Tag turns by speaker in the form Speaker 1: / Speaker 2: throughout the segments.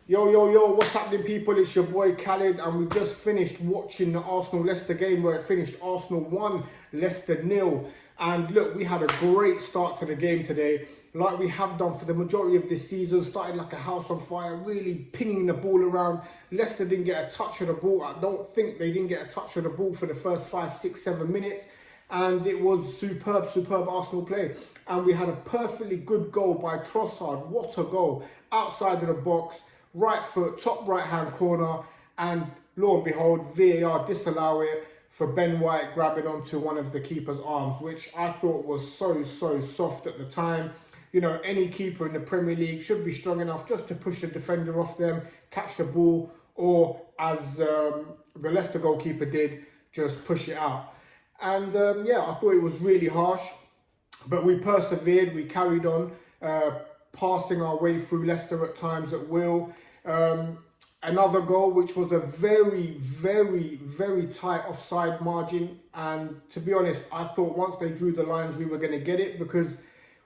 Speaker 1: Yo, what's happening, people? It's your boy Khalid, and we just finished watching the Arsenal-Leicester game where it finished Arsenal 1, Leicester 0. And look, we had a great start to the game today, like we have done for the majority of this season. Started like a house on fire, really pinging the ball around. Leicester didn't get a touch of the ball. I don't think they didn't get a touch of the ball for the first 5, 6, 7 minutes. And it was superb Arsenal play. And we had a perfectly good goal by Trossard. What a goal. Outside of the box. Right foot, top right-hand corner, and lo and behold, VAR disallow it for Ben White grabbing onto one of the keeper's arms, which I thought was so soft at the time. You know, any keeper in the Premier League should be strong enough just to push the defender off them, catch the ball, or as the Leicester goalkeeper did, just push it out. And yeah, I thought it was really harsh, but we persevered, we carried on, passing our way through Leicester at times at will. Another goal which was a very tight offside margin, and to be honest, I thought once they drew the lines we were going to get it, because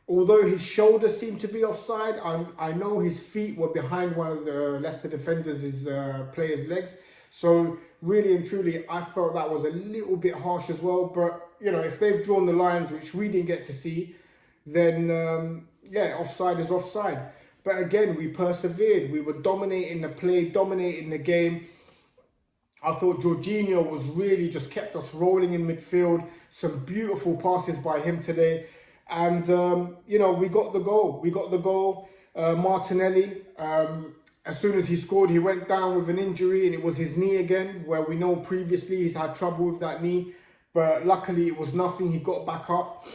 Speaker 1: although his shoulder seemed to be offside, I know his feet were behind one of the Leicester defenders' players' legs. So really and truly, I felt that was a little bit harsh as well. But you know, if they've drawn the lines which we didn't get to see, then yeah, offside is offside. But again, we persevered. We were dominating the play, dominating the game. I thought Jorginho was really just kept us rolling in midfield. Some beautiful passes by him today. And, you know, we got the goal. Martinelli, as soon as he scored, he went down with an injury, and it was his knee again, where we know previously he's had trouble with that knee. But luckily, it was nothing. He got back up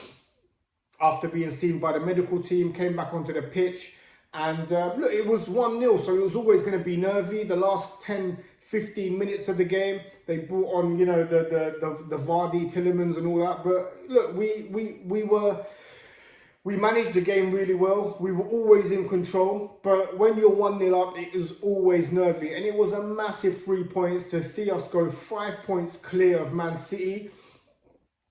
Speaker 1: after being seen by the medical team, came back onto the pitch. And look, it was 1-0, so it was always going to be nervy. The last 10-15 minutes of the game, they brought on, you know, the Vardy, Tillemans and all that. But look, we managed the game really well. We were always in control. But when you're 1-0 up, it is always nervy. And it was a massive 3 points to see us go 5 points clear of Man City.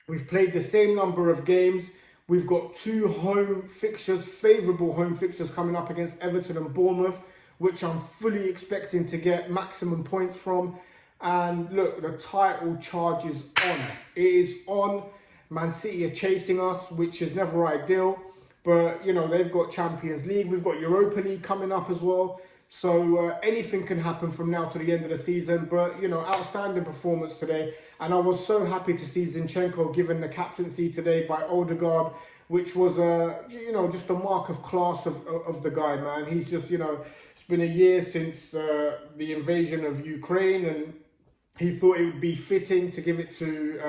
Speaker 1: We've played the same number of games. We've got 2 home fixtures, favourable home fixtures coming up against Everton and Bournemouth, which I'm fully expecting to get maximum points from. And look, the title charge is on. It is on. Man City are chasing us, which is never ideal. But, you know, they've got Champions League. We've got Europa League coming up as well. So anything can happen from now to the end of the season. But, you know, outstanding performance today. And I was so happy to see Zinchenko given the captaincy today by Odegaard, which was, you know, just a mark of class of the guy, man. He's just, you know, it's been a year since the invasion of Ukraine, and he thought it would be fitting to give it to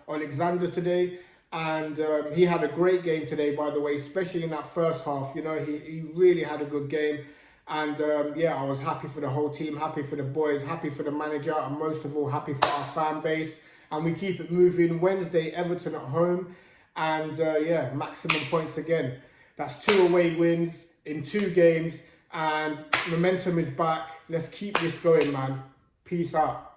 Speaker 1: Alexander today. And he had a great game today, by the way, especially in that first half. You know, he really had a good game. And yeah, I was happy for the whole team, happy for the boys, happy for the manager, and most of all, happy for our fan base. And we keep it moving. Wednesday, Everton at home. And yeah, maximum points again. That's 2 away wins in 2 games. And momentum is back. Let's keep this going, man. Peace out.